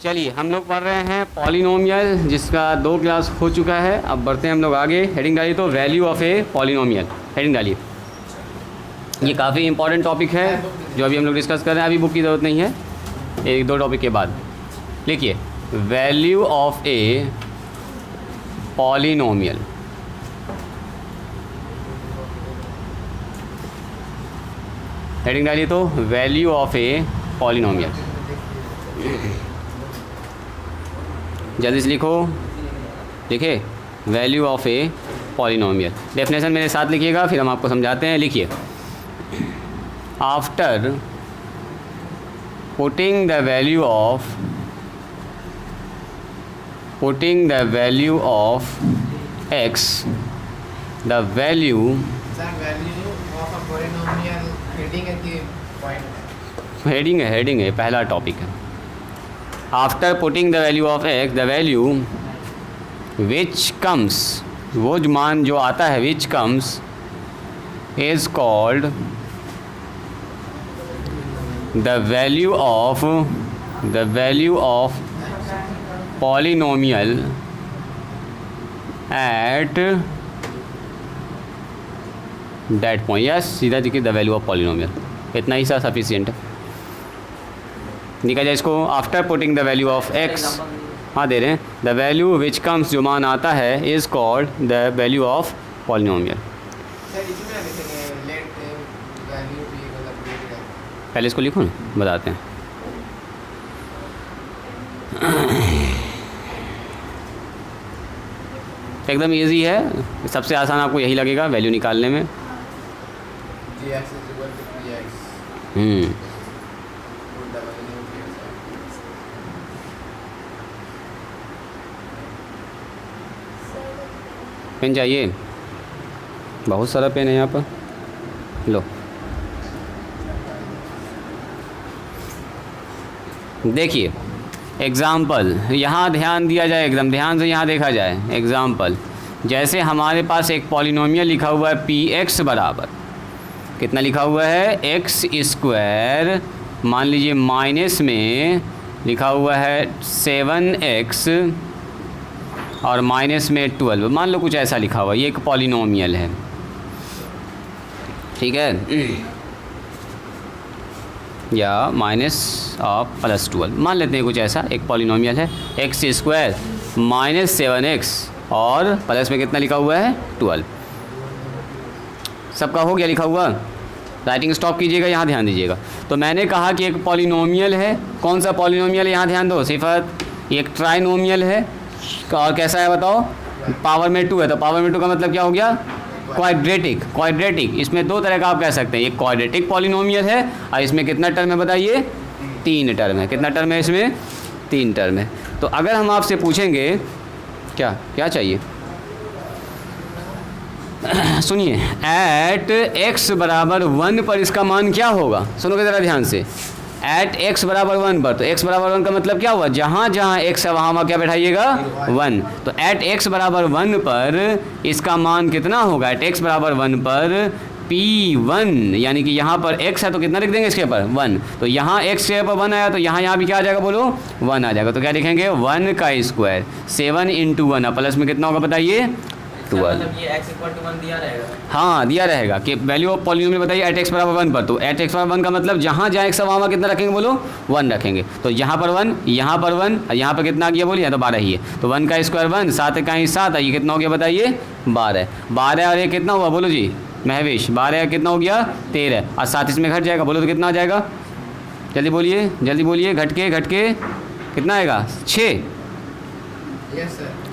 चलिए हम लोग पढ़ रहे हैं पॉलिनोमियल, जिसका 2 क्लास हो चुका है। अब बढ़ते हैं हम लोग आगे। हेडिंग डालिए तो value of a polynomial, heading डालिए। ये काफ़ी इंपॉर्टेंट टॉपिक है जो अभी हम लोग डिस्कस कर रहे हैं। अभी बुक की ज़रूरत नहीं है, 1-2 टॉपिक के बाद लिखिए value of a polynomial. Heading डालिए तो वैल्यू ऑफ ए पॉलिनोमियल। जल्दी से लिखो, लिखे value of a polynomial. Definition मेरे साथ लिखिएगा, फिर हम आपको समझाते हैं। लिखिए after putting the value of x, the value of a polynomial heading at the point. Heading है पहला टॉपिक है। After putting the value of x, the value which comes, वो मान जो आता है which comes is called the value of polynomial at that point. Yes, सीधा देखिए द वैल्यू ऑफ पॉलिनोमियल, इतना ही सा सफिशिएंट है। लिखा जाए इसको after putting the value of x, हाँ दे रहे हैं, द वैल्यू विच कम्स जो मान आता है is called the value of polynomial. पहले इसको लिखो ना, बताते हैं। एकदम इजी है, सबसे आसान आपको यही लगेगा वैल्यू निकालने में। पेन चाहिए? बहुत सारा पेन है यहाँ पर, लो। देखिए एग्ज़ाम्पल, यहाँ ध्यान दिया जाए, एकदम ध्यान से यहाँ देखा जाए। एग्ज़ाम्पल, जैसे हमारे पास एक पॉलिनोमियल लिखा हुआ है px बराबर, कितना लिखा हुआ है x², मान लीजिए माइनस में लिखा हुआ है 7x और माइनस में 12, मान लो कुछ ऐसा लिखा हुआ है। ये एक पॉलिनोमियल है, ठीक है, या माइनस ऑफ +12 मान लेते हैं, कुछ ऐसा एक पॉलिनोमियल है। x² माइनस 7x और प्लस में कितना लिखा हुआ है 12। सबका हो गया लिखा हुआ? राइटिंग स्टॉप कीजिएगा, यहाँ ध्यान दीजिएगा। तो मैंने कहा कि एक पॉलिनोमियल है। कौन सा पॉलिनोमियल है? यहाँ ध्यान दो सिफत। एक ट्राइनोमियल है, और कैसा है बताओ? पावर में 2 है, तो पावर में 2 का मतलब क्या हो गया? क्वाड्रेटिक। इसमें 2 तरह का आप कह सकते हैं, एक क्वाड्रेटिक पॉलिनोमियल है, और इसमें कितना टर्म है बताइए? 3 टर्म है। कितना टर्म है इसमें? 3 टर्म है। तो अगर हम आपसे पूछेंगे क्या चाहिए? सुनिए, एट x बराबर 1 पर इसका मान क्या होगा? सुनोगे ज़रा ध्यान से। एट x बराबर 1 पर, तो x बराबर 1 का मतलब क्या हुआ? जहाँ जहाँ x है वहाँ क्या बैठाइएगा? 1। तो एट x बराबर 1 पर इसका मान कितना होगा? एट x बराबर 1 पर P1, यानी कि यहाँ पर x है तो कितना लिख देंगे इसके ऊपर? 1। तो यहाँ x के ऊपर 1 आया, तो यहाँ भी क्या आ जाएगा? बोलो 1 आ जाएगा। तो क्या लिखेंगे? 1 का स्क्वायर 7 × 1, प्लस में कितना होगा बताइए? 12। मतलब ये x = 1 दिया रहेगा? हाँ दिया रहेगा कि वैल्यू ऑफ पॉलिनोमियल बताइए एट x बराबर 1 पर। तो एट x बराबर 1 का मतलब जहाँ जहाँ x है वहाँ कितना रखेंगे? बोलो 1 रखेंगे। तो यहाँ पर 1, यहाँ पर 1, और यहाँ पर कितना आ गया? बोलिए, तो 12 ही है। तो 1 का स्क्वायर 1, 7 का 7, ये कितना हो गया बताइए? 12 और ये कितना हुआ? बोलो जी महवेश, 12 कितना हो गया? 13, और 7 इसमें घट जाएगा। बोलो तो कितना आ जाएगा? जल्दी बोलिए, घट के कितना आएगा? 6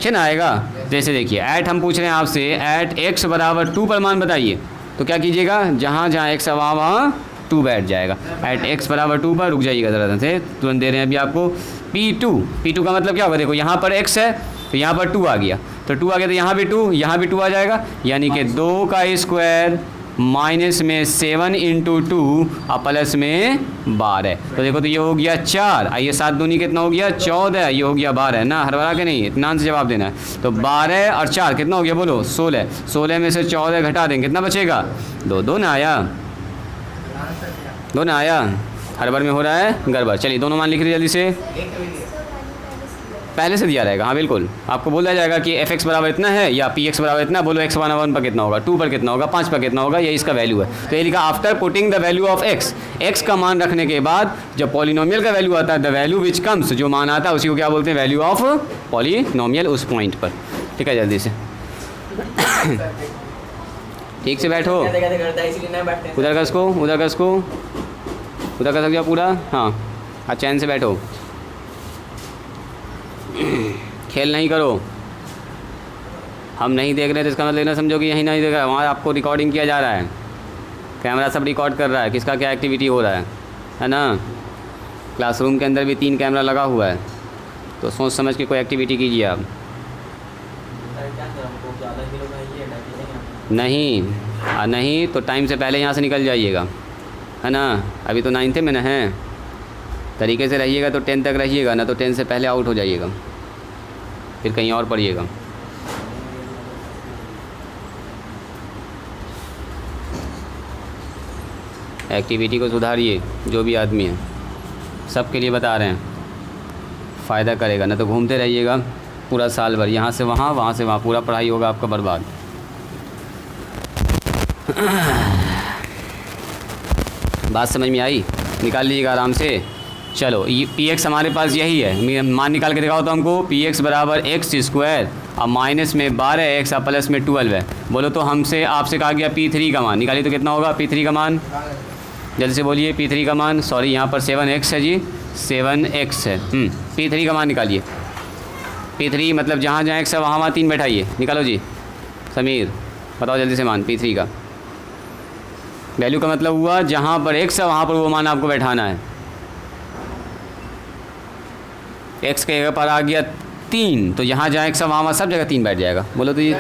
ना आएगा? जैसे देखिए ऐट हम पूछ रहे हैं आपसे, एट x बराबर 2 पर मान बताइए। तो क्या कीजिएगा? जहाँ जहाँ x है वहाँ 2 बैठ जाएगा। एट x बराबर 2 पर रुक जाइएगा ज़रा से, तुरंत दे रहे हैं अभी आपको। P2 का मतलब क्या होगा? देखो यहाँ पर x है तो यहाँ पर 2 आ गया, तो 2 आ गया, तो यहाँ भी 2 आ जाएगा, यानी कि 2 का स्क्वायर माइनस में 7 × 2 और प्लस में 12। तो देखो, तो ये हो गया 4, आइए 7 दूनी कितना हो गया? 14, ये हो गया 12 ना, हरबरा के नहीं, इत्मीनान से जवाब देना है। तो 12 और 4 कितना हो गया? बोलो 16 में से 14 घटा देंगे, कितना बचेगा? 2 ना आया? हर बार में हो रहा है गड़बड़। चलिए दोनों मान लिख रहे जल्दी से। पहले से दिया रहेगा, हाँ बिल्कुल। आपको बोला जाएगा कि एफ एक्स बराबर इतना है या पी एक्स बराबर इतना, बोलो एक्स 1 पर कितना होगा, 2 पर कितना होगा, 5 पर कितना होगा, ये इसका वैल्यू है। तो ये लिखा after putting the value of x, x का मान रखने के बाद जब पॉलिनोमियल का वैल्यू आता है, द वैल्यू विच कम्स, जो मान आता है उसी को क्या बोलते हैं, वैल्यू ऑफ पॉलिनोमियल उस पॉइंट पर। ठीक है, जल्दी से ठीक से बैठो, कहते कहते करता है इसलिए नहीं बैठते हैं। उधर का इसको, उधर का इसको, उधर कर सकते हो पूरा, हाँ। आज चैन से बैठो, खेल नहीं करो। हम नहीं देख रहे तो इसका मतलब ना समझो कि यहीं नहीं देख रहा है, वहाँ आपको रिकॉर्डिंग किया जा रहा है, कैमरा सब रिकॉर्ड कर रहा है किसका क्या एक्टिविटी हो रहा है ना। क्लासरूम के अंदर भी 3 कैमरा लगा हुआ है, तो सोच समझ के कोई एक्टिविटी कीजिए आप। नहीं तो टाइम से पहले यहाँ से निकल जाइएगा, है ना। अभी तो 9th में ना है, तरीके से रहिएगा तो 10 तक रहिएगा, ना तो 10 से पहले आउट हो जाइएगा, फिर कहीं और पढ़िएगा। एक्टिविटी को सुधारिए, जो भी आदमी है सबके लिए बता रहे हैं, फ़ायदा करेगा। ना तो घूमते रहिएगा पूरा साल भर, यहाँ से वहाँ, वहाँ से वहाँ, पूरा पढ़ाई होगा आपका बर्बाद। बात समझ में आई? निकाल लीजिएगा आराम से। चलो ये पी एक्स हमारे पास यही है, मान निकाल के दिखाओ तो हमको। पी एक्स बराबर एक्स स्क्वायर, अब माइनस में 12x और प्लस में 12 है। बोलो तो हमसे आपसे कहा गया P3 का मान निकालिए, तो कितना होगा P3 का मान? जल्दी से बोलिए P3 का मान। सॉरी यहाँ पर 7x है जी, 7x है। P3 का मान निकालिए। P3 मतलब जहाँ जहाँ x है वहाँ वहाँ 3 बैठाइए, निकालो जी। समीर बताओ जल्दी से मान P3 का। वैल्यू का मतलब हुआ जहाँ पर x है वहाँ पर वो मान आपको बैठाना है। x के जगह पर आ गया 3, तो यहाँ जहाँ x है वहाँ सब जगह 3 बैठ जाएगा। बोलो तो ये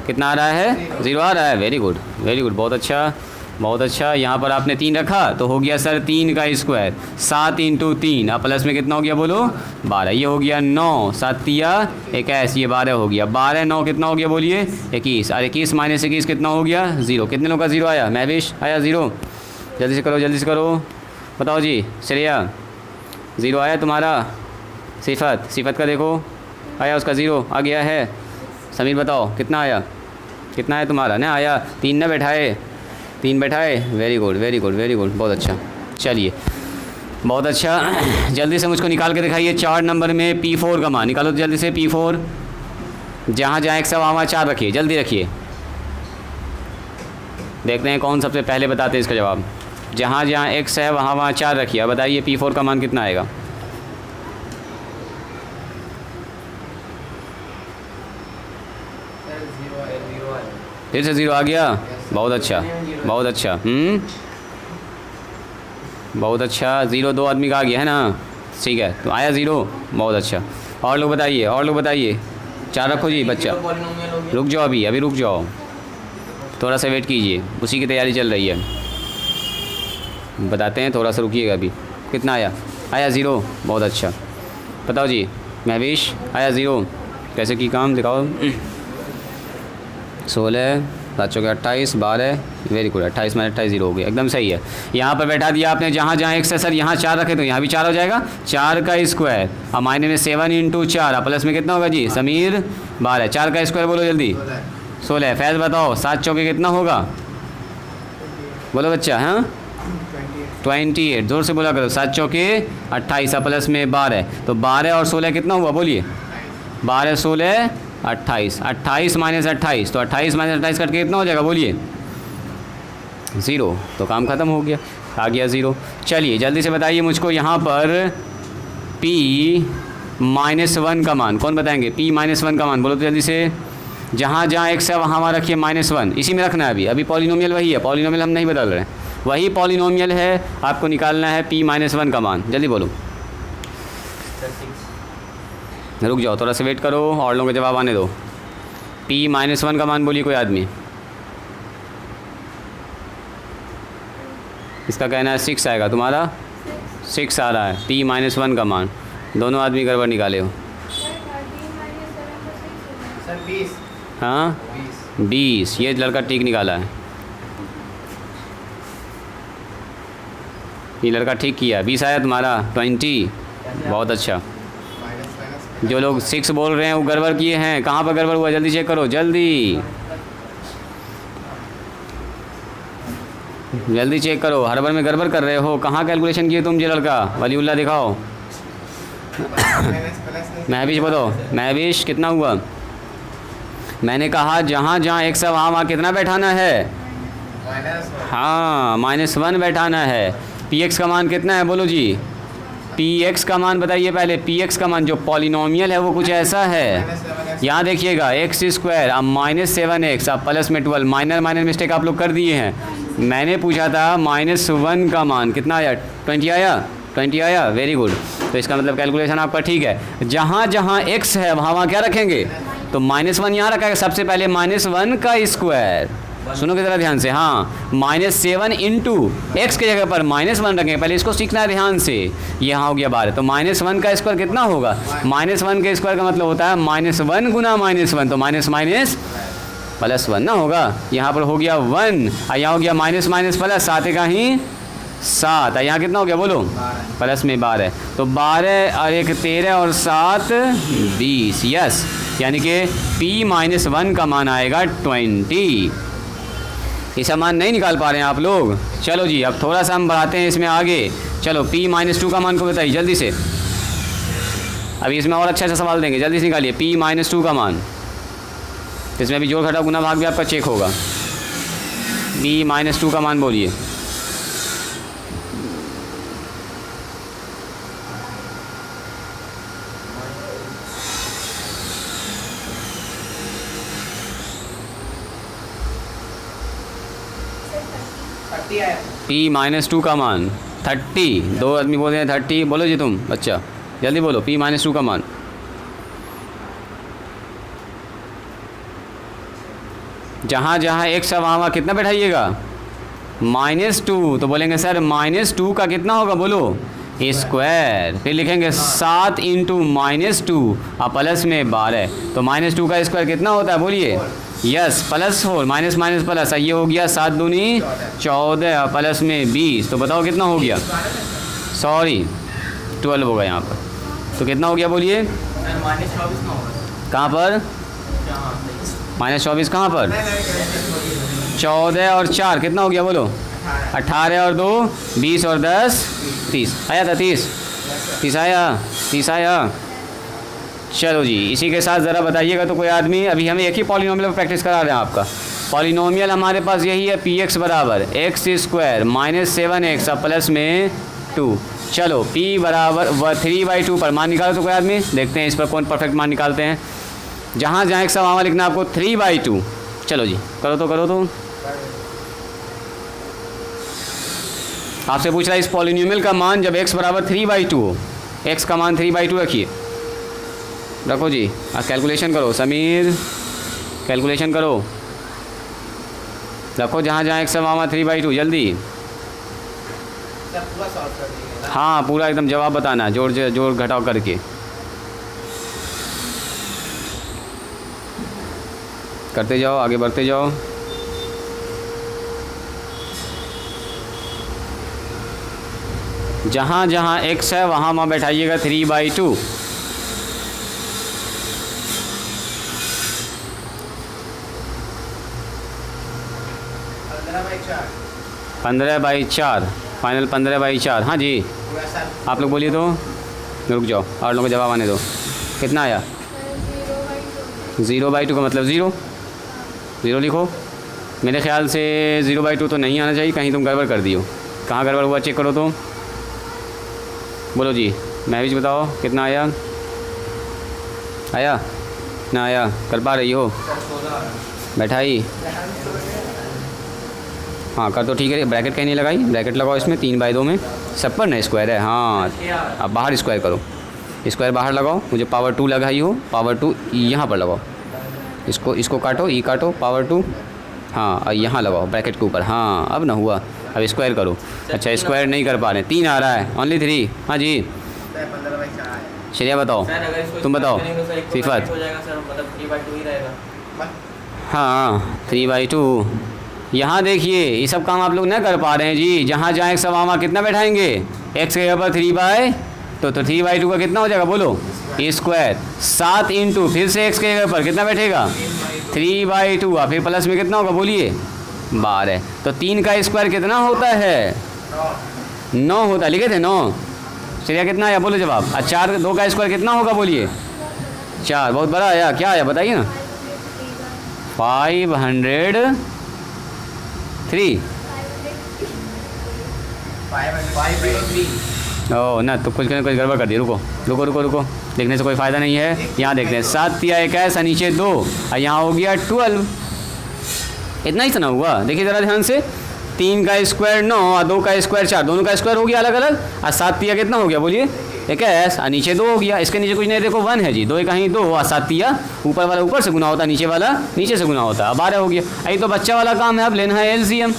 कितना आ रहा है? 0 आ रहा है। वेरी गुड, वेरी गुड, बहुत अच्छा, बहुत अच्छा। यहाँ पर आपने 3 रखा तो हो गया सर 3 का स्क्वायर, 7 × 3, अब प्लस में कितना हो गया बोलो? 12। ये हो गया 9, 7 या 21, ये 12 हो गया। 12 9 कितना हो गया बोलिए? 21। और 21 - 21 कितना हो गया? 0। कितने लोग का 0 आया? महविश आया 0? जल्दी से करो, जल्दी से करो, बताओ जी। श्रेया 0 आया तुम्हारा? सिफत का देखो आया, उसका 0 आ गया है। समीर बताओ कितना आया? कितना है तुम्हारा? ना आया 3 ना बैठाए, 3 बैठाए। Very good, very good, very good, बहुत अच्छा। चलिए बहुत अच्छा, जल्दी से मुझको निकाल के दिखाइए। 4 नंबर में P4 का मान निकालो जल्दी से। P4 जहाँ जहाँ x है वहाँ वहाँ 4 रखिए, जल्दी रखिए। देखते हैं कौन सबसे पहले बताते हैं इसका जवाब। जहाँ जहाँ x है वहाँ वहाँ 4 रखिए। अब बताइए P4 का मान कितना आएगा? फिर से 0 आ गया। बहुत अच्छा, बहुत अच्छा, बहुत अच्छा। 0 2 आदमी का आ गया है ना, ठीक है, तो आया 0, बहुत अच्छा। और लोग बताइए, और लोग बताइए। 4 रखो जी बच्चा। रुक जाओ, अभी रुक जाओ, थोड़ा सा वेट कीजिए, उसी की तैयारी चल रही है, बताते हैं, थोड़ा सा रुकिएगा। अभी कितना आया? आया 0, बहुत अच्छा। बताओ जी। महविश आया 0, कैसे की काम दिखाओ। 16 बच्चों के 28 12, वेरी गुड। 28 - 28 0 हो गया, एकदम सही है। यहाँ पर बैठा दिया आपने जहाँ जहाँ x है सर, यहाँ 4 रखे तो यहाँ भी 4 हो जाएगा। 4 का स्क्वायर, अब मायने में 7 × 4, प्लस में कितना होगा जी? समीर 12। 4 का स्क्वायर बोलो जल्दी। 16। फैज़ बताओ 7 चौके कितना होगा? बोलो बच्चा। हाँ 28, जोर से बोला करो। 7 चौके 28, प्लस में 12, तो 12 और 16 कितना हुआ बोलिए? 12 16 28, 28 - 28, तो 28 - 28 करके कितना हो जाएगा बोलिए? 0। तो काम ख़त्म हो गया, आ गया 0। चलिए जल्दी से बताइए मुझको यहाँ पर P-1 का मान कौन बताएंगे? P-1 का मान बोलो तो जल्दी से। जहाँ जहाँ x है वहाँ वहाँ रखिए -1, इसी में रखना है। अभी पॉलिनोमियल वही है, पॉलिनोमियल हम नहीं बदल रहे हैं, वही पॉलिनोमियल है। आपको निकालना है P-1 का मान, जल्दी बोलो। रुक जाओ, थोड़ा सा वेट करो, और लोगों को जवाब आने दो। P-1 का मान बोलिए कोई आदमी। इसका कहना है 6 आएगा, तुम्हारा 6 आ रहा है। P-1 का मान, दोनों आदमी गड़बड़ निकाले हो। सर 20। हाँ 20, ये लड़का ठीक निकाला है, ये लड़का ठीक किया। 20 आया तुम्हारा। 20, बहुत अच्छा। माइनस जो लोग 6 बोल रहे हैं वो गड़बड़ किए हैं। कहाँ पर गड़बड़ हुआ जल्दी चेक करो, जल्दी जल्दी चेक करो। हर बार में गड़बड़ कर रहे हो। कहाँ कैलकुलेशन किए तुम? ये लड़का वलीउल्लाह दिखाओ। महविश बताओ, महविश कितना हुआ? मैंने कहा जहाँ जहाँ x है वहाँ कितना बैठाना है? हाँ -1 बैठाना है। px का मान कितना है बोलो जी? px का मान बताइए पहले। px का मान जो पॉलिनोमियल है वो कुछ ऐसा है, यहाँ देखिएगा x², अब -7x, अब प्लस में 12। माइनर मिस्टेक आप लोग कर दिए हैं। मैंने पूछा था -1 का मान कितना आया? 20 आया? 20 आया, वेरी गुड। तो इसका मतलब कैलकुलेशन आपका ठीक है। जहाँ जहाँ x है वहाँ क्या रखेंगे? तो -1 यहाँ रखा है सबसे पहले, -1 का स्क्वायर। सुनो कितना ध्यान से, हाँ -7 इंटू एक्स की जगह पर -1 रखेंगे। पहले इसको सीखना है ध्यान से। यहाँ हो गया 12, तो -1 का स्क्वायर कितना होगा? -1 के स्क्वायर का मतलब होता है -1 गुना -1, तो माइनस माइनस प्लस 1 ना होगा। यहाँ पर हो गया 1 और यहाँ हो गया माइनस माइनस प्लस, 7 का ही 7। यहाँ कितना हो गया बोलो? प्लस में 12, तो 12 और 1 13 और 7 20। यस, यानी कि p-1 का मान आएगा 20। इसका मान नहीं निकाल पा रहे हैं आप लोग? चलो जी, अब थोड़ा सा हम बढ़ाते हैं इसमें आगे। चलो p-2 का मान को बताइए जल्दी से। अभी इसमें और अच्छा सवाल देंगे, जल्दी से निकालिए p-2 का मान। इसमें भी जोड़ घटाव गुना भाग भी आपका चेक होगा। p-2 का मान बोलिए। p-2 का मान 30। दो आदमी बोल रहे हैं 30, बोलो जी तुम बच्चा, जल्दी बोलो p-2 का मान। जहाँ जहाँ x है वहाँ कितना बैठाइएगा? -2। तो बोलेंगे सर -2 का कितना होगा बोलो? स्क्वायर। फिर लिखेंगे 7 इंटू -2 और प्लस में 12, तो -2 का स्क्वायर कितना होता है बोलिए? Yes, +4 minus minus plus. ये हो गया 7 दूनी 14 और प्लस में 20, तो बताओ कितना हो गया? सॉरी 12 होगा यहाँ पर, तो कितना हो गया बोलिए? कहाँ पर? -24 कहाँ पर? 14 और 4 कितना हो गया बोलो? 18 और 2 20 और 10 30 आया था। 30 आया, 30 आया। चलो जी, इसी के साथ ज़रा बताइएगा तो कोई आदमी। अभी हमें एक ही पॉलिनोमियल पर प्रैक्टिस करा रहे हैं आपका। पॉलिनोमियल हमारे पास यही है, px बराबर x² -7x और प्लस में 2। चलो p बराबर 3/2 पर मान निकालो तो कोई आदमी। देखते हैं इस पर कौन परफेक्ट मान निकालते हैं। जहाँ जहाँ x वहाँ लिखना आपको 3/2। चलो जी, करो तो आपसे पूछ रहा है इस पॉलिनोमियल का मान जब x बराबर 3/2 हो। x का मान 3/2 रखिए, रखो जी। कैलकुलेशन करो समीर, कैलकुलेशन करो, रखो जहाँ जहाँ x वहाँ 3/2 जल्दी। हाँ पूरा एकदम जवाब बताना, जोड़ घटाव करके। करते जाओ, आगे बढ़ते जाओ। जहाँ जहाँ x है वहाँ बैठाइएगा 3/2। 15/4 फाइनल 15/4। हाँ जी, आप लोग बोलिए तो। रुक जाओ और लोगों को जवाब आने दो। कितना आया? 0/2 का मतलब 0 लिखो। मेरे ख्याल से 0/2 तो नहीं आना चाहिए, कहीं तुम गड़बड़ कर दियो। कहाँ गड़बड़ हुआ चेक करो तो। बोलो जी, महविश बताओ कितना आया? ना आया? कर पा रही हो? बैठाई? हाँ कर तो ठीक है। ब्रैकेट कहीं नहीं लगाई? ब्रैकेट लगाओ इसमें 3/2 में। सब पर ना स्क्वायर है। हाँ अब बाहर स्क्वायर करो, स्क्वायर बाहर लगाओ। मुझे पावर 2 लगाई हो, पावर 2 यहाँ पर लगाओ। इसको काटो, ई काटो, पावर 2। हाँ और यहाँ लगाओ ब्रैकेट के ऊपर। हाँ अब ना हुआ, अब स्क्वायर करो। अच्छा स्क्वायर नहीं कर पा रहे, 3 आ रहा है, ओनली 3। हाँ जी श्रेया बताओ, तुम बताओ सिफत। हाँ 3/2। यहाँ देखिए ये सब काम आप लोग ना कर पा रहे हैं जी। जहाँ जहाँ x वहाँ कितना बैठाएंगे? x के ऊपर 3/2 का कितना हो जाएगा बोलो? स्क्वायर 7 इंटू फिर से एक्स के पर कितना बैठेगा 3/2 और फिर प्लस में कितना होगा बोलिए 12। तो 3 का स्क्वायर कितना होता है 9 होता है, लिखे थे 9। चलिए कितना आया बोलो जवाब। और 4 2 का स्क्वायर कितना होगा बोलिए 4। बहुत बड़ा आया, क्या आया बताइए ना 503। 5/3 ओह ना, तो कुछ कुछ गड़बड़ कर दी। रुको रुको रुको रुको, देखने से कोई फ़ायदा नहीं है। यहाँ देखते हैं 7 तिया 21 नीचे 2 और यहाँ हो गया 12। इतना ही तो ना हुआ, देखिए ज़रा ध्यान से। 3 का स्क्वायर 9 और 2 का स्क्वायर 4, दोनों का स्क्वायर हो गया अलग अलग। और 7 तिया कितना हो गया बोलिए 21 और नीचे 2 हो गया। इसके नीचे कुछ नहीं, देखो 1 है जी, 2 कहीं 2 और 7 तिया ऊपर वाला ऊपर से गुना होता है, नीचे वाला नीचे से गुना होता है। 12 हो गया। यही तो बच्चा वाला काम है, अब लेना है एलसीएम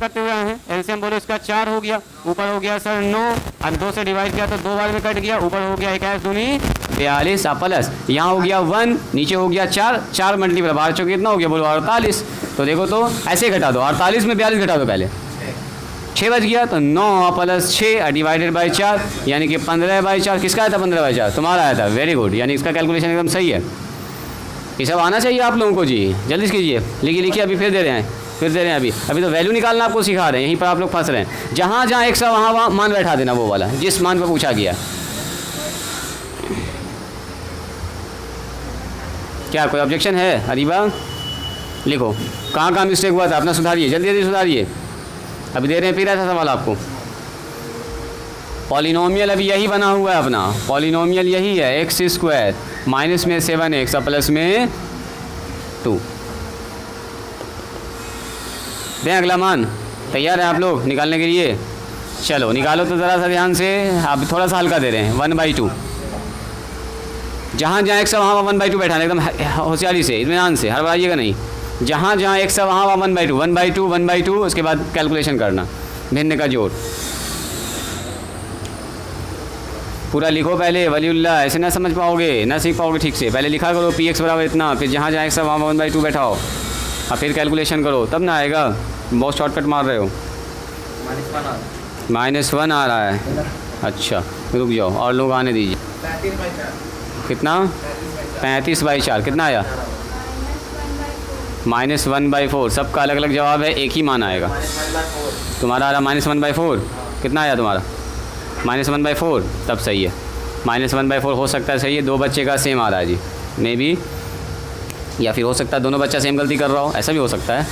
करते हुए हैं। एलसीएम बोलो इसका 4 हो गया, ऊपर हो गया सर 9 और 2 से डिवाइड किया तो 2 बार में कट गया, ऊपर हो गया 21 दूनी 42 प्लस यहाँ हो गया 1 नीचे हो गया 4, 4 मल्टीप्लाई 12 चौके कितना हो गया बोलो 48। तो देखो तो ऐसे घटा दो, 48 में 42 घटा दो, पहले 6 बच गया तो 9 प्लस 6 डिवाइडेड बाई 4 यानी कि 15/4। किसका आया था 15/4 तुम्हारा आया था, वेरी गुड। यानी इसका कैलकुलेशन एकदम सही है। ये सब आना चाहिए आप लोगों को जी, जल्दी से कीजिए। लिखिए लिखिए, अभी फिर दे रहे हैं अभी तो वैल्यू निकालना आपको सिखा रहे हैं, यहीं पर आप लोग फंस रहे हैं। जहाँ जहाँ एक सा वहाँ मान बैठा देना, वो वाला जिस मान पर पूछा गया। क्या कोई ऑब्जेक्शन है अरीबा? लिखो कहाँ कहाँ मिस्टेक हुआ था, अपना सुधारिए, जल्दी जल्दी सुधारिए। अभी दे रहे हैं फिर ऐसा सवाल आपको। पॉलिनोमियल अभी यही बना हुआ है अपना, पॉलिनोमियल यही है x² माइनस में 7x और प्लस में 2। दें अगला मान, तैयार हैं आप लोग निकालने के लिए? चलो निकालो तो ज़रा सा ध्यान से। अब थोड़ा सा हल्का दे रहे हैं 1/2। जहाँ जहाँ x वहाँ 1/2 बैठाना, एकदम होशियारी से, इत्मीनान से, हड़बड़ाइएगा नहीं। जहाँ जहाँ x वहाँ 1/2 उसके बाद कैलकुलेशन करना, भिन्न का जोड़ पूरा लिखो पहले। वलीउल्लाह ऐसे ना समझ पाओगे, ना सीख पाओगे ठीक से। पहले लिखा करो px बराबर इतना, फिर जहाँ जहाँ x वहाँ 1/2 बैठाओ और फिर कैलकुलेशन करो, तब ना आएगा। बहुत शॉर्टकट मार रहे हो। -1 आ रहा है, अच्छा रुक जाओ और लोग आने दीजिए। 33/4 कितना 35/4 कितना आया -1/4। सबका अलग अलग जवाब है, एक ही मान आएगा। तुम्हारा आ रहा -1/4, कितना आया तुम्हारा -1/4, तब सही है। -1/4 हो सकता है सही है, 2 बच्चे का सेम आ रहा है जी, मे बी, या फिर हो सकता है दोनों बच्चा सेम गलती कर रहा हो, ऐसा भी हो सकता है,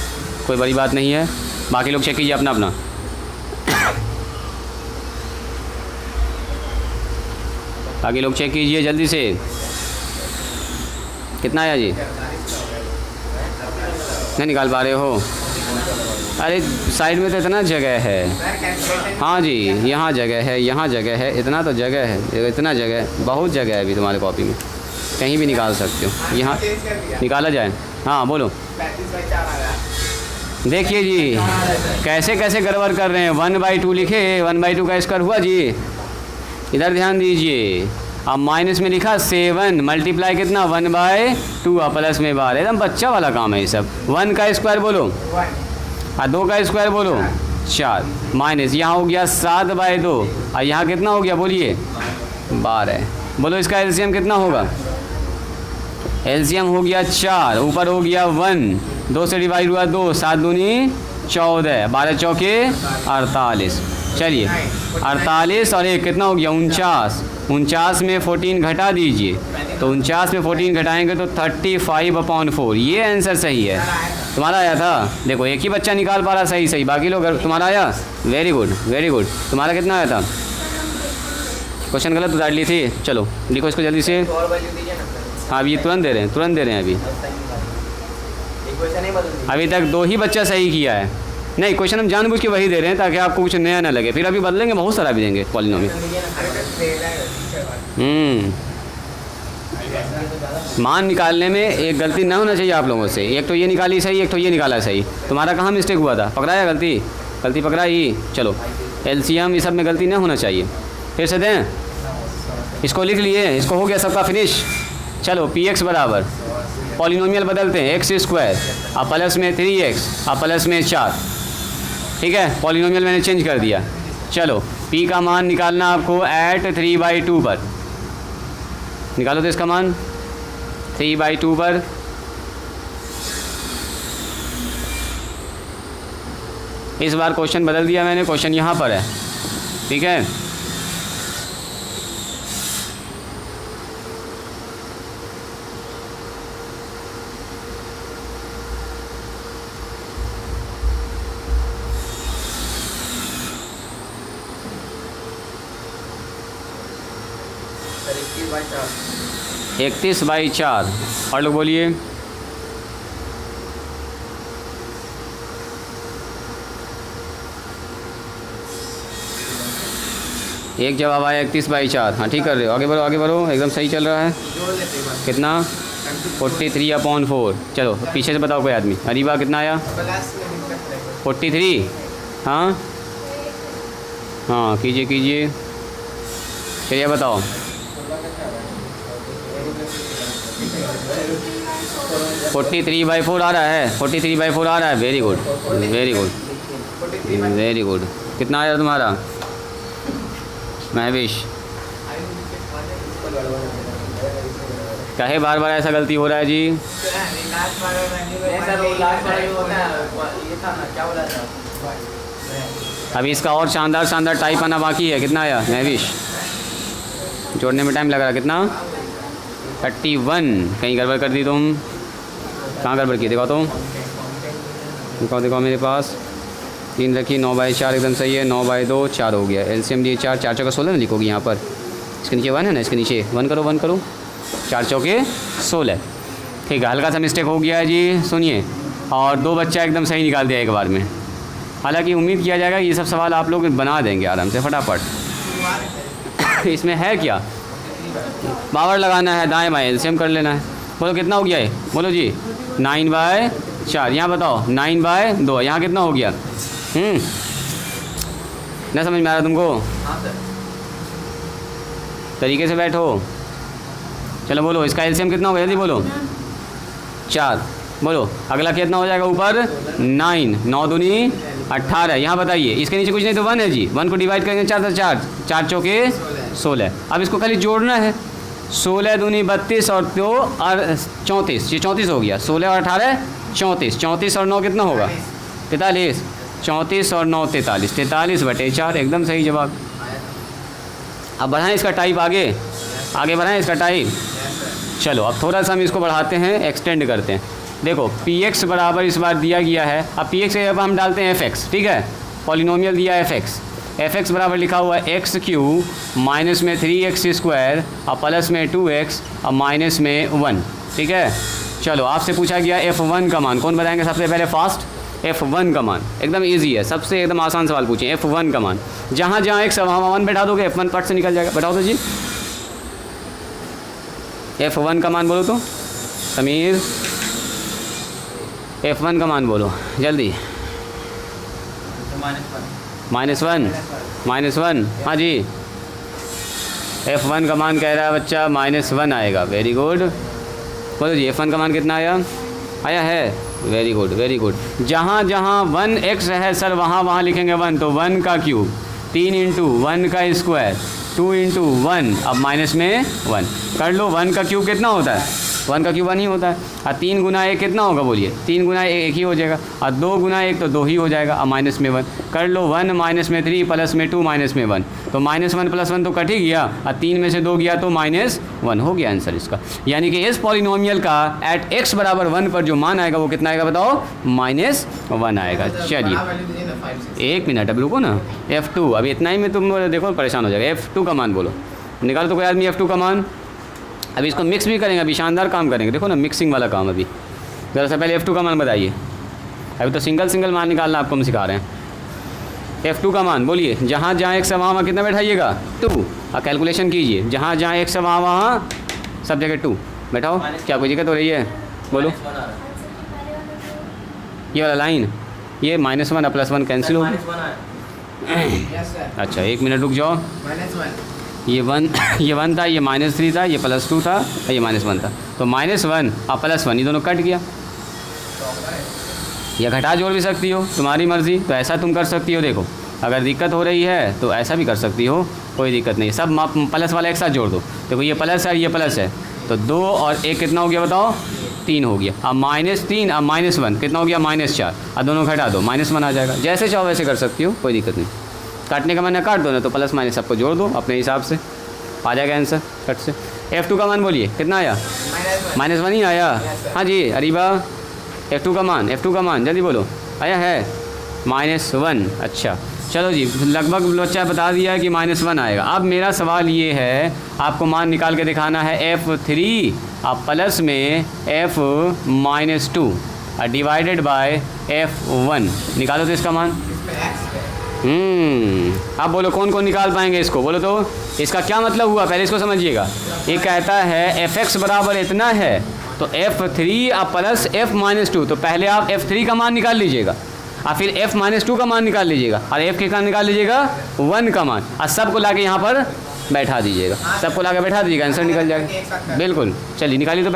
कोई बड़ी बात नहीं है। बाकी लोग चेक कीजिए अपना अपना। बाकी लोग चेक कीजिए जल्दी से, कितना आया जी? नहीं निकाल पा रहे हो? अरे साइड में तो इतना जगह है। हाँ जी, यहाँ जगह है, यहाँ जगह है, इतना तो जगह है, इतना जगह, बहुत जगह है अभी तुम्हारे कॉपी में, कहीं भी निकाल सकते हो। यहाँ निकाला जाए। हाँ बोलो। 35/4 आ रहा है। देखिए जी कैसे कैसे गड़बड़ कर रहे हैं। 1/2 लिखे, 1/2 का स्क्वायर हुआ जी, इधर ध्यान दीजिए। अब माइनस में लिखा 7 मल्टीप्लाई कितना 1/2 और प्लस में 12। एकदम बच्चा वाला काम है ये सब। 1 का स्क्वायर बोलो 1 और 2 का स्क्वायर बोलो 4 माइनस यहाँ हो गया 7/2 और यहाँ कितना हो गया बोलिए 12। बोलो इसका एलसीएम कितना होगा? एलसीएम हो गया 4, ऊपर हो गया 1, 2 से डिवाइड हुआ 2, 7 दूनी 14, 12 चौके 48। चलिए 48 और 1 कितना हो गया 49। 49 में 14 घटा दीजिए, तो 49 में 14 घटाएंगे तो 35/4। ये आंसर सही है। तुम्हारा आया था, देखो एक ही बच्चा निकाल पा रहा सही सही, बाकी लोग। तुम्हारा आया, वेरी गुड वेरी गुड। तुम्हारा कितना आया था? क्वेश्चन गलत उतार ली थी। चलो लिखो इसको जल्दी से। और वैल्यू दीजिए ना। हाँ अभी तुरंत दे रहे हैं, तुरंत दे रहे हैं। अभी इक्वेशन ही बदल दीजिए। अभी तक 2 ही बच्चा सही किया है। नहीं क्वेश्चन हम जानबूझ के वही दे रहे हैं ताकि आपको कुछ नया ना लगे, फिर अभी बदलेंगे, बहुत सारा भी देंगे पॉलिनोमियल। मान निकालने में एक गलती ना होना चाहिए आप लोगों से। एक तो ये निकाली सही, एक तो ये निकाला सही। तुम्हारा कहाँ मिस्टेक हुआ था? पकड़ाया गलती? गलती पकड़ाई। चलो एलसीएम ये सब में गलती ना होना चाहिए। फिर से दें, इसको लिख लिए, इसको हो गया सबका फिनिश। चलो px बराबर पॉलिनोमियल बदलते हैं x² और प्लस में 3x और प्लस में 4। ठीक है, पॉलिनोमियल मैंने चेंज कर दिया। चलो p का मान निकालना आपको एट 3/2 पर। निकालो तो इसका मान 3/2 पर इस बार क्वेश्चन बदल दिया मैंने, क्वेश्चन यहाँ पर है, ठीक है। सर 21/4 31/4 और लोग बोलिए। एक जवाब आया 31/4। हाँ ठीक कर रहे हो, आगे बढ़ो आगे बढ़ो, एकदम सही चल रहा है। जोड़ लेते हैं कितना 43/4। चलो पीछे से बताओ कोई आदमी। अरीबा कितना आया प्लस में दिक्कत रहेगा 43। हाँ हाँ कीजिए कीजिए, चलिए बताओ। 43/4 आ रहा है, 43/4 आ रहा है। Very good very good 43 very good. कितना आया तुम्हारा महवेश? कहे बार बार ऐसा गलती हो रहा है जी? लास्ट बार नहीं सर वो लास्ट वाला जो होता है ये था ना, क्या बोला था? अभी इसका और शानदार शानदार टाइप आना बाकी है। कितना आया महवेश? जोड़ने में टाइम लग रहा है। कितना 31। कहीं गड़बड़ कर दी तुम? कहाँ गड़बड़ की? देखो तो, देखो देखो मेरे पास 3 रखी, 9/4 एकदम सही है। 9/2 4 हो गया। एलसीएम दिए 4, 4 चौके 16 में लिखोगी यहाँ पर। इसके नीचे 1 है ना, इसके नीचे 1 करो 1 करो, 4 चौके 16। ठीक है, हल्का सा मिस्टेक हो गया है जी, सुनिए। और 2 बच्चा एकदम सही निकाल दिया एक बार में। हालांकि उम्मीद किया जाएगा ये सब सवाल आप लोग बना देंगे आराम से फटाफट। इसमें है क्या, पावर लगाना है, दाएँ बाएँ एलसीएम कर लेना है। बोलो कितना हो गया है? बोलो जी 9/4। यहाँ बताओ 9/2। यहाँ कितना हो गया? ना समझ में आ रहा तुमको? हाँ सर तरीके से बैठो। चलो बोलो इसका एलसीएम कितना होगा, जल्दी बोलो। 4। बोलो अगला कितना हो जाएगा ऊपर? 9। 9 दूनी 18। यहाँ बताइए, इसके नीचे कुछ नहीं तो 1 है जी। 1 को डिवाइड करेंगे 4 4, 4 चौके 16। अब इसको खाली जोड़ना है। 16 दूनी 32 और 2 और 34। ये 34 हो गया। 16 और 18 34। 34 और 9 कितना होगा? 43। 34 और 9 43। 43/4 एकदम सही जवाब। अब बढ़ाएं इसका टाइप आगे, आगे बढ़ाएं इसका टाइप। चलो अब थोड़ा सा हम इसको बढ़ाते हैं, एक्सटेंड करते हैं। देखो px बराबर इस बार दिया गया है। अब px के जब हम डालते हैं fx, ठीक है, पॉलिनोमियल दिया है fx। fx बराबर लिखा हुआ है x³ माइनस में 3x² और प्लस में 2x और माइनस में 1, ठीक है। चलो आपसे पूछा गया f1 का मान, कौन बताएंगे सबसे पहले फास्ट? f1 का मान एकदम इजी है, सबसे एकदम आसान सवाल पूछे। f1 का मान जहाँ जहाँ x वहाँ 1 बैठा दोगे, f1 पट से निकल जाएगा। बैठाओ तो जी, f1 का मान बोलो तो समीर, f1 का मान बोलो जल्दी। -1। हाँ जी, f1 का मान कह रहा है बच्चा -1 आएगा। Very good. बोलो जी f1 का मान कितना आया? आया है। Very good very good. जहाँ जहाँ 1x है सर वहाँ वहाँ लिखेंगे 1, तो 1 का क्यूब, 3 × 1 का स्क्वायर, 2 × 1, अब माइनस में 1 कर लो। 1 का क्यूब कितना होता है? 1 का क्यूब 1 ही होता है। और 3 × 1 कितना होगा बोलिए? 3 × 1 ही हो जाएगा। और 2 × 1 तो 2 ही हो जाएगा। और माइनस में 1 कर लो। 1 माइनस में 3 प्लस में 2 माइनस में 1, तो -1 + 1 तो कट ही गया। और 3 में से 2 गया तो -1 हो गया आंसर इसका। यानी कि इस पॉलिनोमियल का एट x बराबर 1 पर जो मान आएगा वो कितना आएगा बताओ? -1 आएगा। चलिए 1 मिनट अब रुको ना। f2 अभी इतना ही में तुम देखो परेशान हो जाएगा। f2 का मान बोलो, निकालो तो कोई आदमी f2 का मान। अभी इसको मिक्स भी करेंगे, अभी शानदार काम करेंगे। देखो ना मिक्सिंग वाला काम। अभी ज़रा सा पहले f2 का मान बताइए। अभी तो सिंगल मान निकालना आपको हम सिखा रहे हैं। f2 का मान बोलिए। जहाँ जहाँ x है वहाँ कितना बैठाइएगा? 2। और कैलकुलेशन कीजिए, जहाँ जहाँ x है वहाँ सब जगह 2 बैठाओ। क्या कोई दिक्कत हो रही है? बोलो। ये वाला लाइन, ये -1 और +1 कैंसिल हो गया। अच्छा 1 मिनट रुक जाओ। ये 1 था, ये -3 था, ये +2 था, ये -1 था। तो -1 और +1 ये दोनों कट गया। या घटा जोड़ भी सकती हो, तुम्हारी मर्ज़ी। तो ऐसा तुम कर सकती हो। देखो अगर दिक्कत हो रही है तो ऐसा भी कर सकती हो। कोई दिक्कत नहीं, सब प्लस वाला एक साथ जोड़ दो। देखो ये प्लस है ये प्लस है, तो 2 और 1 कितना हो गया बताओ, 3 हो गया। अब -3 अब -1 कितना हो गया, -4। अब दोनों घटा दो, -1 आ जाएगा। जैसे चाहो वैसे कर सकती हो, कोई दिक्कत नहीं। काटने का मैंने काट दो ना, तो प्लस माइनस सबको जोड़ दो अपने हिसाब से, आ जाएगा आंसर फट से। F2 का मान बोलिए कितना आया, -1 ही आया। हाँ जी अरीबा, F2 का मान जल्दी बोलो, आया है -1। अच्छा चलो जी, लगभग बच्चा बता दिया है कि -1 आएगा। अब मेरा सवाल ये है, आपको मान निकाल के दिखाना है F3 अब प्लस में F-2 डिवाइडेड बाय F1, निकालो तो इसका मान। अब बोलो कौन कौन निकाल पाएंगे इसको, बोलो तो। इसका क्या मतलब हुआ पहले इसको समझिएगा। ये कहता है fx बराबर इतना है, तो F3 अब प्लस F-2, तो पहले आप F3 का मान निकाल लीजिएगा और फिर F-2 का मान निकाल लीजिएगा और F के का निकाल लीजिएगा 1 का मान, और सबको लाके यहाँ पर बैठा दीजिएगा, सबको लाके बैठा दीजिएगा, आंसर निकल जाएगा। बिल्कुल, चलिए निकालिए। तो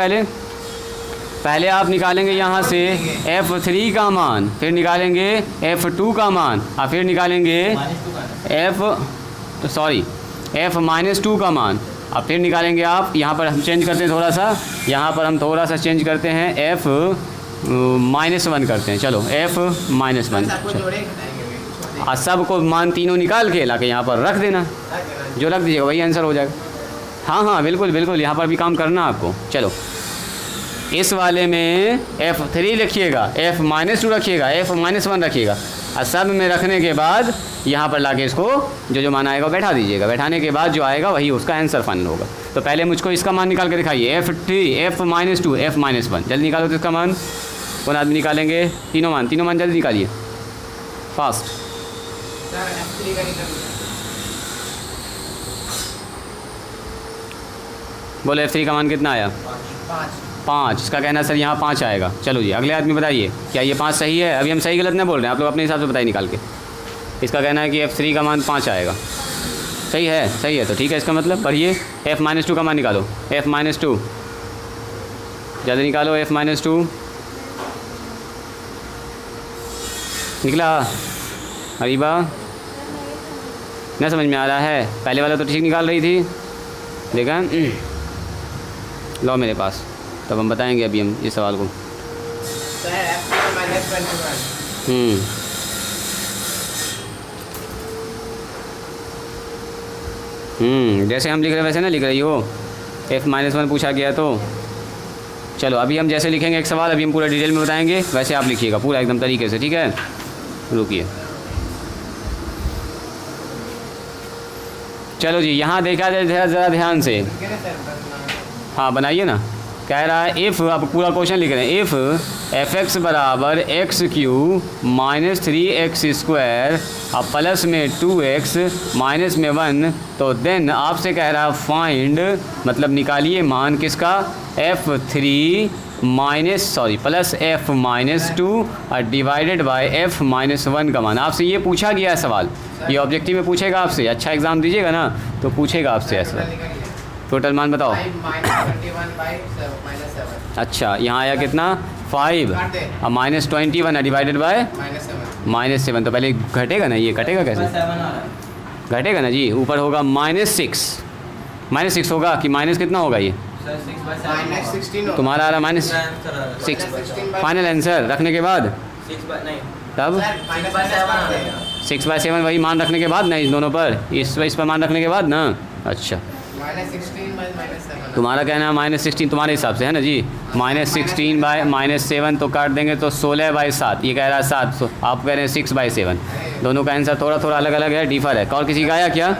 पहले आप निकालेंगे यहाँ से F3 का मान, फिर निकालेंगे F2 का मान और फिर निकालेंगे F-2 का मान, अब फिर निकालेंगे आप। यहाँ पर हम चेंज करते हैं थोड़ा सा, यहाँ पर हम थोड़ा सा चेंज करते हैं, F-1 करते हैं। चलो F-1, और सबको मान तीनों निकाल के लाके यहाँ पर रख देना, जो रख दीजिएगा वही आंसर हो जाएगा। हाँ हाँ बिल्कुल बिल्कुल, यहाँ पर भी काम करना आपको। चलो इस वाले में F3 लिखिएगा, F-2 रखिएगा, F-1 रखिएगा, और सब में रखने के बाद यहाँ पर लाके इसको जो मान आएगा बैठा दीजिएगा। बैठाने के बाद जो आएगा वही उसका आंसर फाइनल होगा। तो पहले मुझको इसका मान निकाल के दिखाइए, F3 F-2 F-1, जल्दी निकालो तो इसका मान। कौन आदमी निकालेंगे, तीनों मान जल्दी निकालिए फास्ट। बोलो F3 का मान कितना आया, 5। इसका कहना है सर यहाँ 5 आएगा। चलो जी अगले आदमी बताइए, क्या ये 5 सही है। अभी हम सही गलत नहीं बोल रहे हैं, आप लोग अपने हिसाब से बताइए निकाल के। इसका कहना है कि F3 का मान 5 आएगा। सही है तो ठीक है, इसका मतलब पढ़िए। F-2 का मान निकालो, F-2 जल्दी निकालो, F-2 निकला। अरीबा न समझ में आ रहा है, पहले वाला तो ठीक निकाल रही थी, देखा लो मेरे पास, तब हम बताएंगे अभी हम इस सवाल को। जैसे हम लिख रहे वैसे ना लिख रही हो। F-1 पूछा गया तो चलो अभी हम जैसे लिखेंगे एक सवाल, अभी हम पूरा डिटेल में बताएंगे, वैसे आप लिखिएगा पूरा एकदम तरीके से, ठीक है। रुकिए, चलो जी यहाँ देखा जाए ज़रा ध्यान से। हाँ बनाइए ना, कह रहा है इफ़, आप पूरा क्वेश्चन लिख रहे हैं, इफ़ f(x) बराबर x³ माइनस 3x² अब प्लस में 2x माइनस में 1, तो देन आपसे कह रहा है फाइंड, मतलब निकालिए मान किसका, f3 प्लस f-2 और डिवाइडेड बाय f-1 का मान। आपसे ये पूछा गया है सवाल, ये ऑब्जेक्टिव में पूछेगा आपसे, अच्छा एग्ज़ाम दीजिएगा ना तो पूछेगा आपसे ऐसा। टोटल मान बताओ। अच्छा यहाँ आया कितना, 5 और -21 है डिवाइडेड बाय -7, तो पहले घटेगा ना, ये घटेगा कैसे, घटेगा ना जी, ऊपर होगा -6 होगा कि माइनस कितना होगा, ये तुम्हारा आ रहा -6 फाइनल आंसर रखने के बाद, तब 6/7 वही मान रखने के बाद ना, इस दोनों पर, इस पर मान रखने के बाद ना। अच्छा तुम्हारा कहना है -16 तुम्हारे हिसाब से है ना जी, -16 बाय -7 तो काट देंगे तो 16/7, ये कह रहा है 7, तो आप कह रहे हैं 6/7। दोनों का आंसर थोड़ा थोड़ा अलग अलग है, डिफर है। और किसी का आया क्या,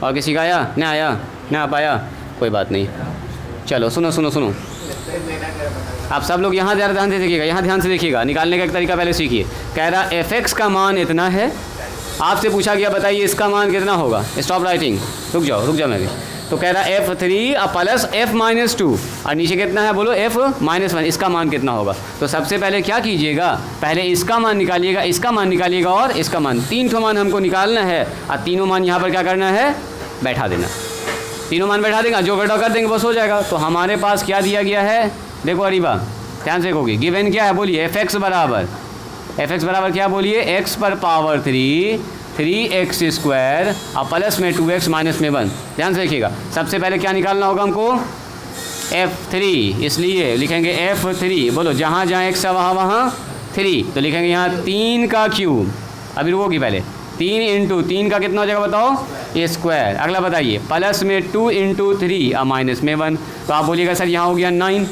और किसी का आया नहीं, आया नहीं आ पाया, कोई बात नहीं। चलो सुनो आप सब लोग यहाँ ज़्यादा ध्यान से देखिएगा, यहाँ ध्यान से देखिएगा, निकालने का एक तरीका पहले सीखिए। कह रहा f(x) का मान इतना है, आपसे पूछा गया बताइए इसका मान कितना होगा। स्टॉप राइटिंग, रुक जाओ मैं भी। तो कह रहा f3 प्लस f-2 और नीचे कितना है बोलो, f-1, इसका मान कितना होगा। तो सबसे पहले क्या कीजिएगा, पहले इसका मान निकालिएगा, इसका मान निकालिएगा और इसका मान, 3 मान हमको निकालना है, और तीनों मान यहाँ पर क्या करना है, बैठा देना। तीनों मान बैठा देगा, जो घटाव कर देंगे बस हो जाएगा। तो हमारे पास क्या दिया गया है, देखो अरीबा ध्यान से देखोगे, गिवन क्या है बोलिए, f(x) बराबर क्या बोलिए, x पर पावर 3 3x स्क्वायर और प्लस में 2x माइनस में 1। ध्यान से देखिएगा, सबसे पहले क्या निकालना होगा हमको, F3, इसलिए लिखेंगे F3। बोलो जहाँ जहाँ x है वहाँ 3, तो लिखेंगे यहाँ 3 का क्यूब। अभी रुकोगी पहले, 3 इंटू 3 का कितना हो जाएगा बताओ, ए स्क्वायर। अगला बताइए, प्लस में 2 इंटू 3 और माइनस में 1। तो आप बोलिएगा सर यहाँ हो गया 9,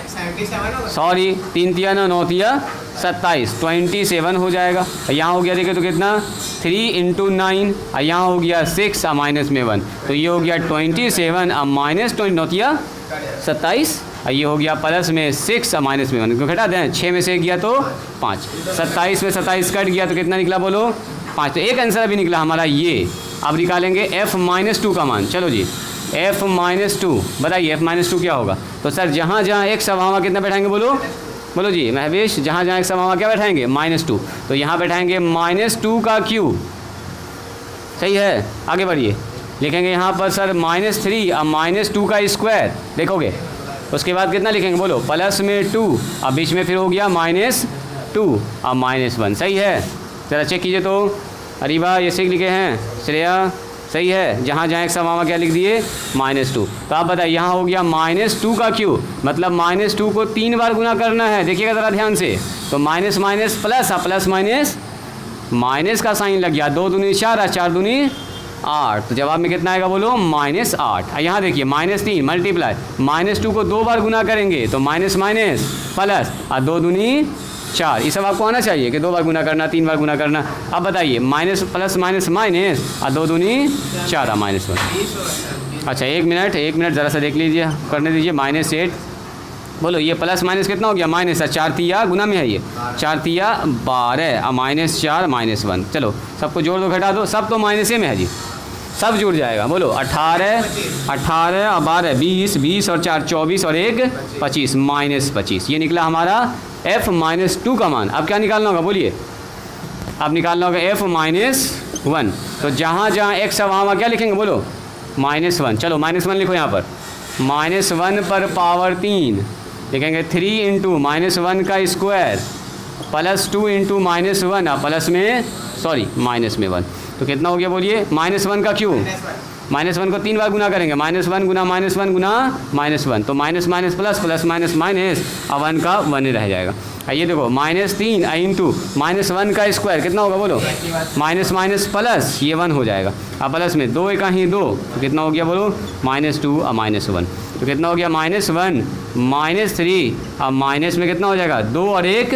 77 होगा। सॉरी 3 तिया 9 तिया 27, 27 हो जाएगा। यहाँ हो गया देखिए तो कितना, 3 इंटू 9 और यहाँ हो गया 6 और माइनस में 1। तो ये हो गया 27 और माइनस 9 तिया 27 और ये हो गया प्लस में 6 और माइनस में 1 को घटा दें, 6 में से गया तो 5, 27 में 27 कट गया तो कितना निकला बोलो 5। तो एक आंसर अभी निकला हमारा ये। अब निकालेंगे f-2 का मान। चलो जी f-2 बताइए f-2 क्या होगा। तो सर जहाँ जहाँ x वहाँ कितना बैठाएंगे बोलो, बोलो जी महवेश, जहाँ जहाँ x वहाँ क्या बैठाएंगे -2। तो यहाँ बैठाएंगे -2 का क्यूब, सही है। आगे बढ़िए, लिखेंगे यहाँ पर सर -3 और -2 का स्क्वायर, देखोगे उसके बाद कितना लिखेंगे बोलो, प्लस में 2 और बीच में फिर हो गया -2 और -1। सही है, ज़रा चेक कीजिए तो। अरीबा ये सीख लिखे हैं, श्रेया सही है। जहाँ जहाँ एक समावा क्या लिख दिए -2। तो आप बताइए यहाँ हो गया -2 का क्यूब, मतलब -2 को 3 बार गुना करना है। देखिएगा ज़रा ध्यान से, तो minus minus plus, plus minus minus का साइन लग गया, 2 दूनी 4 और 4 दूनी 8। तो जवाब में कितना आएगा बोलो -8। यहाँ देखिए -3 मल्टीप्लाई, -2 को 2 बार गुना करेंगे तो माइनस माइनस प्लस और 2 दूनी 4। ये सब आपको आना चाहिए कि 2 बार गुना करना, 3 बार गुना करना। अब बताइए माइनस प्लस माइनस माइनस और 2 दूनी 4 -1। अच्छा एक मिनट ज़रा सा देख लीजिए, करने दीजिए। -8 बोलो, ये प्लस माइनस कितना हो गया, माइनस है, 4 तिया गुना में है, ये 4 तिया 12 और -4 -1। चलो सबको जोड़ दो घटा दो, सब तो माइनस में है जी, सब जुड़ जाएगा। बोलो 18 और 12 20 और 4 24 और 1 25 -25। ये निकला हमारा f-2 का मान। अब क्या निकालना होगा बोलिए, अब निकालना होगा f-1। तो जहाँ जहाँ x है वहाँ क्या लिखेंगे बोलो -1। चलो -1 लिखो यहाँ पर, -1 पर पावर 3 लिखेंगे 3 इंटू -1 का स्क्वायर प्लस 2 इंटू -1 प्लस में सॉरी माइनस में 1। तो कितना हो गया बोलिए, -1 का क्यूब। -1 को 3 बार गुना करेंगे, -1 गुना -1 गुना -1। तो minus minus plus, plus minus minus और 1 का 1 ही रह जाएगा। ये देखो -3 इंटू -1 का स्क्वायर कितना होगा बोलो, माइनस माइनस प्लस, ये 1 हो जाएगा। अब प्लस में 2 का ही 2, तो कितना हो गया बोलो -2 और -1। तो कितना हो गया -1 -3 और माइनस में कितना हो जाएगा 2 और 1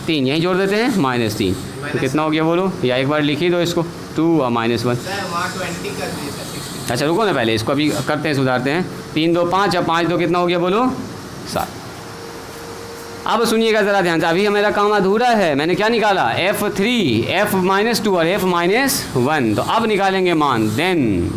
3, यहीं जोड़ देते हैं -3। तो कितना हो गया बोलो, या एक बार लिख ही दो इसको, 2 और -1। अच्छा रुको ना, पहले इसको अभी करते हैं, सुधारते हैं। 3 2 5 और 5 2 कितना हो गया बोलो 7। अब सुनिएगा ज़रा ध्यान से, अभी मेरा काम अधूरा है। मैंने क्या निकाला f-3 f-2 और f-1। तो अब निकालेंगे मान। देन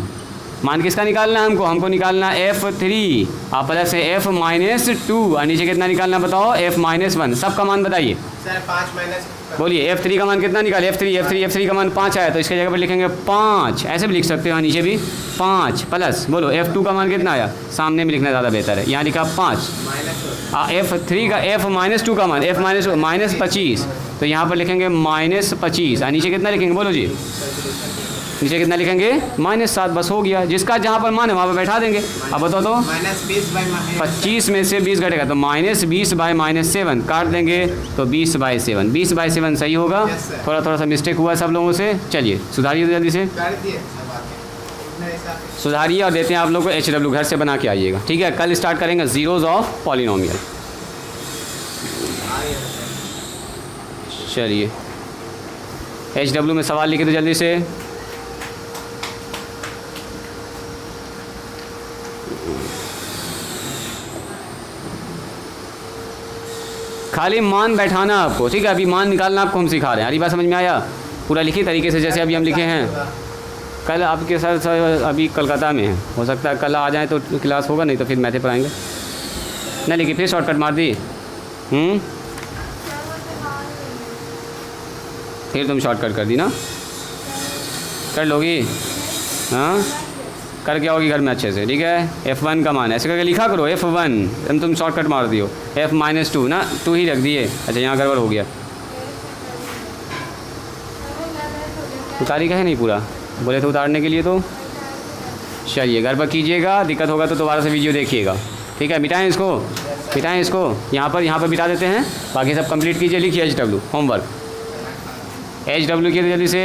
मान किसका निकालना है हमको निकालना f-3 और प्लस f-2 और नीचे कितना निकालना बताओ f-1। सबका मान बताइए सर 5 माइनस, बोलिए। f-3 का मान कितना निकाले, f-3 का मान 5 आया, तो इसके जगह पर लिखेंगे 5, ऐसे भी लिख सकते हो, नीचे भी 5 प्लस बोलो f-2 का मान कितना आया, सामने में लिखना ज़्यादा बेहतर है, यहाँ लिखा 5। f-3 का f-2 का मान -25, तो यहाँ पर लिखेंगे -25 और नीचे कितना लिखेंगे बोलो जी, नीचे कितना लिखेंगे -7। बस हो गया, जिसका जहाँ पर मान है वहाँ पर बैठा देंगे। अब बताओ तो -20/25 में से 20 घटेगा तो -20/-7 काट देंगे तो 20/7। 20/7 सही होगा। थोड़ा सा मिस्टेक हुआ सब लोगों से, चलिए सुधारिए जल्दी से, सुधारिए और देते हैं आप लोग को HW घर से बना के आइएगा, ठीक है। कल स्टार्ट करेंगे जीरोज़ ऑफ पॉलिनोमियल। चलिए HW में सवाल लिखे तो जल्दी से। खाली मान बैठाना आपको, ठीक है। अभी मान निकालना आपको हम सिखा रहे हैं। अरे बात समझ में आया, पूरा लिखी तरीके से जैसे अभी हम लिखे हैं। कल आपके सर अभी कलकत्ता में है, हो सकता है कल आ जाए तो क्लास होगा, नहीं तो फिर मैथे पढ़ाएंगे। नहीं लिखी, फिर शॉर्टकट मार दी। फिर तुम शॉर्टकट कर दी ना, कर लोगी, हाँ कर क्या होगी घर में अच्छे से, ठीक है। f1 का मान ऐसे करके लिखा करो, f1 तुम शॉर्टकट मार दियो, f-2 ना 2 ही रख दिए। अच्छा यहाँ गड़बड़ हो गया, उतारी का है नहीं पूरा, बोले थे उतारने के लिए, तो चलिए घर पर कीजिएगा, दिक्कत होगा तो दोबारा से वीडियो देखिएगा, ठीक है। मिटाएं इसको, मिटाएं इसको, यहाँ पर मिटा देते हैं, बाकी सब कंप्लीट कीजिए। लिखिए HW होमवर्क, HW की जल्दी से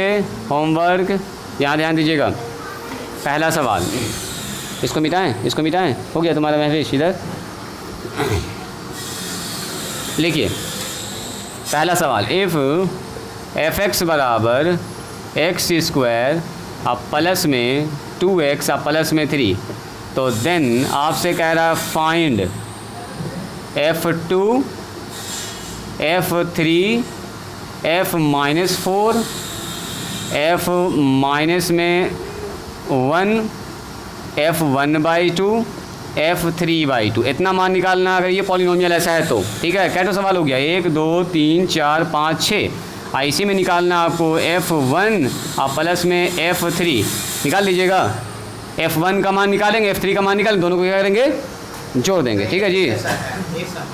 होमवर्क, यहाँ ध्यान दीजिएगा। पहला सवाल, इसको मिटाएं, इसको मिटाएं, हो गया तुम्हारा महवेश इधर। लिखिए पहला सवाल, इफ़ fx बराबर एक्स स्क्वायर अब प्लस में 2x अब प्लस में 3, तो देन आपसे कह रहा है find f2 f3 f-4 f minus में 1 f1/2 f3/2, इतना मान निकालना अगर ये पॉलिनोमियल ऐसा है तो, ठीक है। कैसा सवाल हो गया, 1 2 3 4 5 6, इसी में निकालना आपको f1 और प्लस में f3 निकाल लीजिएगा। f1 का मान निकालेंगे, f3 का मान निकालेंगे, दोनों को क्या करेंगे, जोड़ देंगे, ठीक है जी।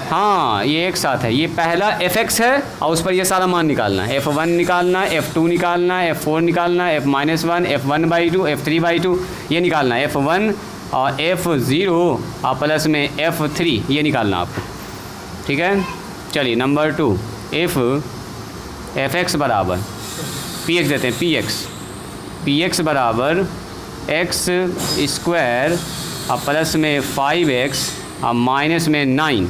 हाँ ये एक साथ है, ये पहला fx है और उस पर ये सारा मान निकालना है, f1 निकालना है, f2 निकालना है, f4 निकालना है, f-1 f1/2 f3/2 ये निकालना है, f1 और f0 और प्लस में f3 ये निकालना आपको, ठीक है। चलिए नंबर 2, इफ़ fx बराबर px देते हैं, px बराबर एक्स स्क्वायर और प्लस में 5x और माइनस में 9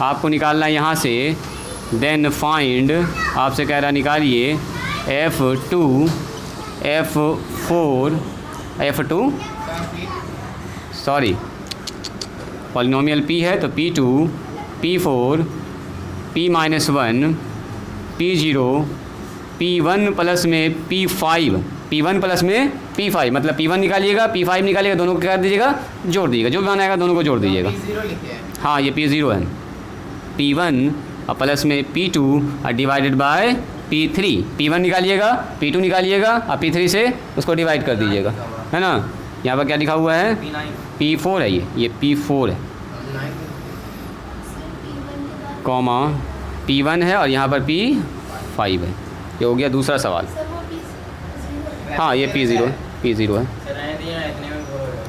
आपको निकालना है यहाँ से। देन फाइंड आपसे कह रहा निकालिए f2 f4 f2 sorry polynomial p है तो p2 p4 p-1 p0 p1 plus में p5 p1 प्लस में p5 मतलब p1 निकालिएगा p5 निकालिएगा, दोनों को क्या कर दीजिएगा, जोड़ दीजिएगा, जो भी बनाएगा दोनों को जोड़ दीजिएगा। हाँ ये p0 है, p1 और प्लस में p2 और divided by p3, p1 निकालिएगा p2 निकालिएगा और p3 से उसको डिवाइड कर दीजिएगा, है ना। यहाँ पर क्या लिखा हुआ है, p4 है, ये p4 है, कॉमा p1 है और यहाँ पर p5 है। ये हो गया दूसरा सवाल। हाँ ये p0 है।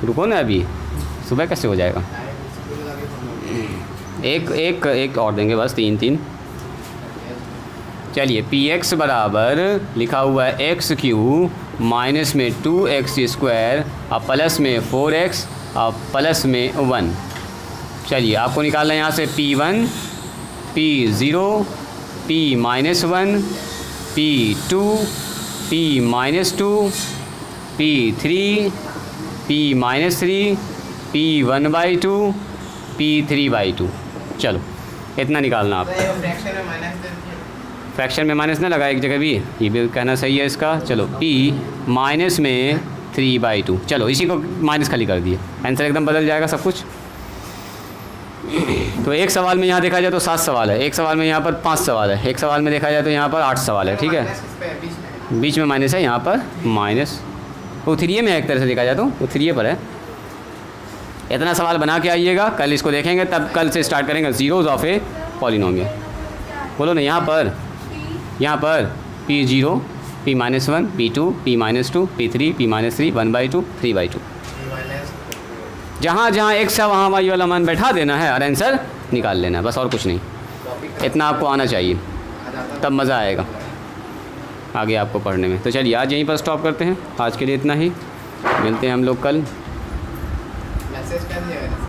रुको ना अभी, सुबह कैसे हो जाएगा, एक और देंगे बस, 3 चलिए px बराबर लिखा हुआ है x³ माइनस में 2x स्क्वायर और प्लस में 4x और प्लस में 1। चलिए आपको निकालना है यहाँ से p1 p0 p-1 p2 p-2 p3 p-3 p1/2 p3/2। चलो इतना निकालना आप। फ्रैक्शन में माइनस ना लगा एक जगह भी, ये भी कहना सही है इसका। चलो p माइनस में 3/2, चलो इसी को माइनस खाली कर दिए, आंसर एकदम बदल जाएगा सब कुछ। तो एक सवाल में यहाँ देखा जाए तो 7 सवाल है, एक सवाल में यहाँ पर 5 सवाल है, एक सवाल में देखा जाए तो यहाँ पर 8 सवाल है, ठीक है। बीच में माइनस है, यहाँ पर माइनस, वो 3 में है एक तरह से देखा जाए तो, वो 3 पर है। इतना सवाल बना के आइएगा, कल इसको देखेंगे, तब कल से स्टार्ट करेंगे ज़ीरोज़ ऑफ ए पॉलिनोमियल। बोलो ना यहाँ पर p0 p-1 p2 p-2 p3 p-3 1/2 3/2, जहाँ जहाँ x है वहाँ y वाला मान बैठा देना है और आंसर निकाल लेना है, बस और कुछ नहीं। इतना आपको आना चाहिए, तब मज़ा आएगा आगे आपको पढ़ने में। तो चलिए आज यहीं पर स्टॉप करते हैं, आज के लिए इतना ही, मिलते हैं हम लोग कल।